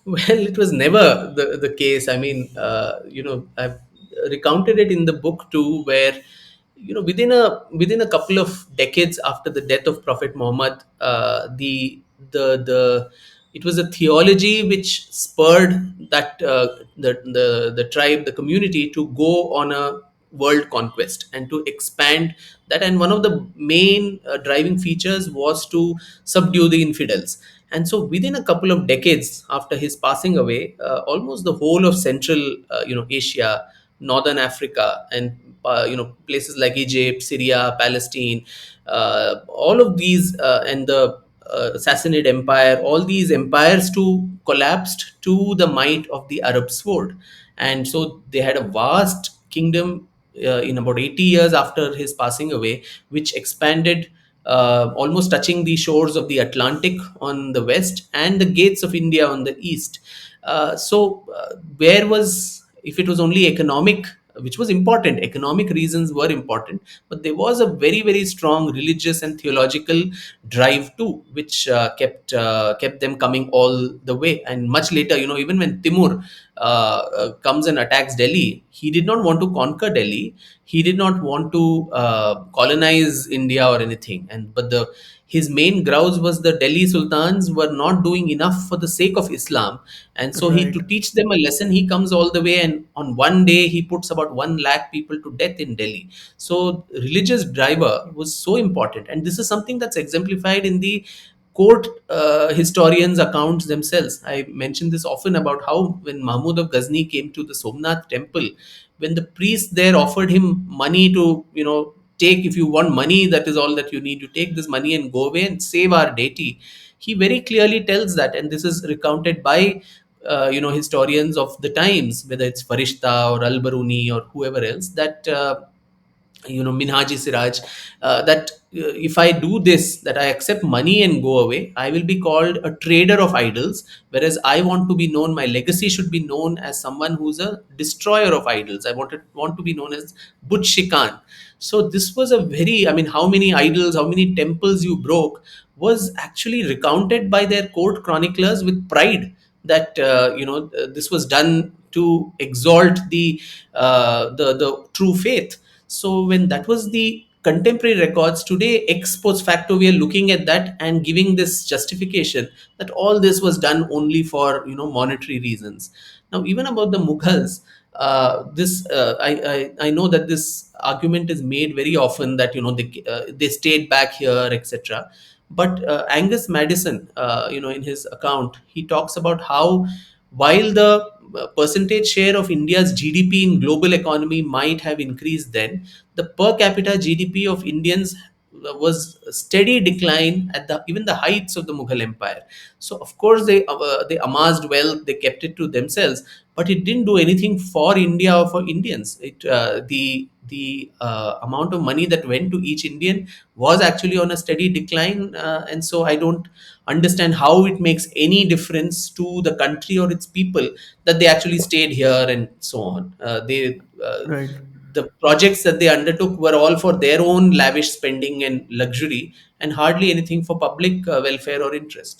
Well, it was never the case. I mean, I've recounted it in the book too, where within a couple of decades after the death of Prophet Muhammad, the it was a theology which spurred that the tribe, the community, to go on a world conquest and to expand that. And one of the main driving features was to subdue the infidels. And so within a couple of decades after his passing away, almost the whole of central Asia, northern Africa, and places like Egypt, Syria, Palestine, all of these, and the Sassanid Empire, all these empires too collapsed to the might of the Arab sword. And so they had a vast kingdom in about 80 years after his passing away, which expanded almost touching the shores of the Atlantic on the west and the gates of India on the east. Where was, if it was only economic, which was important, economic reasons were important, but there was a very, very strong religious and theological drive too, which kept them coming all the way. And much later, even when Timur comes and attacks Delhi, he did not want to conquer Delhi. He did not want to colonize India or anything. And but the his main grouse was the Delhi Sultans were not doing enough for the sake of Islam, and so he, Right. to teach them a lesson, he comes all the way, and on one day he puts about 1 lakh people to death in Delhi. So religious driver was so important, and this is something that's exemplified in the court historians' accounts themselves. I mention this often about how when Mahmud of Ghazni came to the Somnath temple, when the priest there offered him money to, take, if you want money, that is all that you need, to take this money and go away and save our deity. He very clearly tells that, and this is recounted by historians of the times, whether it's Farishta or Al Baruni or whoever else, that Minhaji Siraj, that if I do this, that I accept money and go away, I will be called a trader of idols. Whereas I want to be known, my legacy should be known as someone who's a destroyer of idols. I want to be known as Butch Shikan. So this was a very, I mean, how many idols, how many temples you broke was actually recounted by their court chroniclers with pride, that this was done to exalt the true faith. So when that was the contemporary records, today ex post facto we are looking at that and giving this justification that all this was done only for monetary reasons. Now even about the Mughals, this I know that this argument is made very often, that they stayed back here, etc. But Angus Madison, in his account, he talks about how, while the percentage share of India's GDP in global economy might have increased then, the per capita GDP of Indians was a steady decline at the even the heights of the Mughal Empire. So of course they amassed wealth, they kept it to themselves, but it didn't do anything for India or for Indians. The amount of money that went to each Indian was actually on a steady decline, and so I don't understand how it makes any difference to the country or its people that they actually stayed here and so on. Right. The projects that they undertook were all for their own lavish spending and luxury, and hardly anything for public welfare or interest.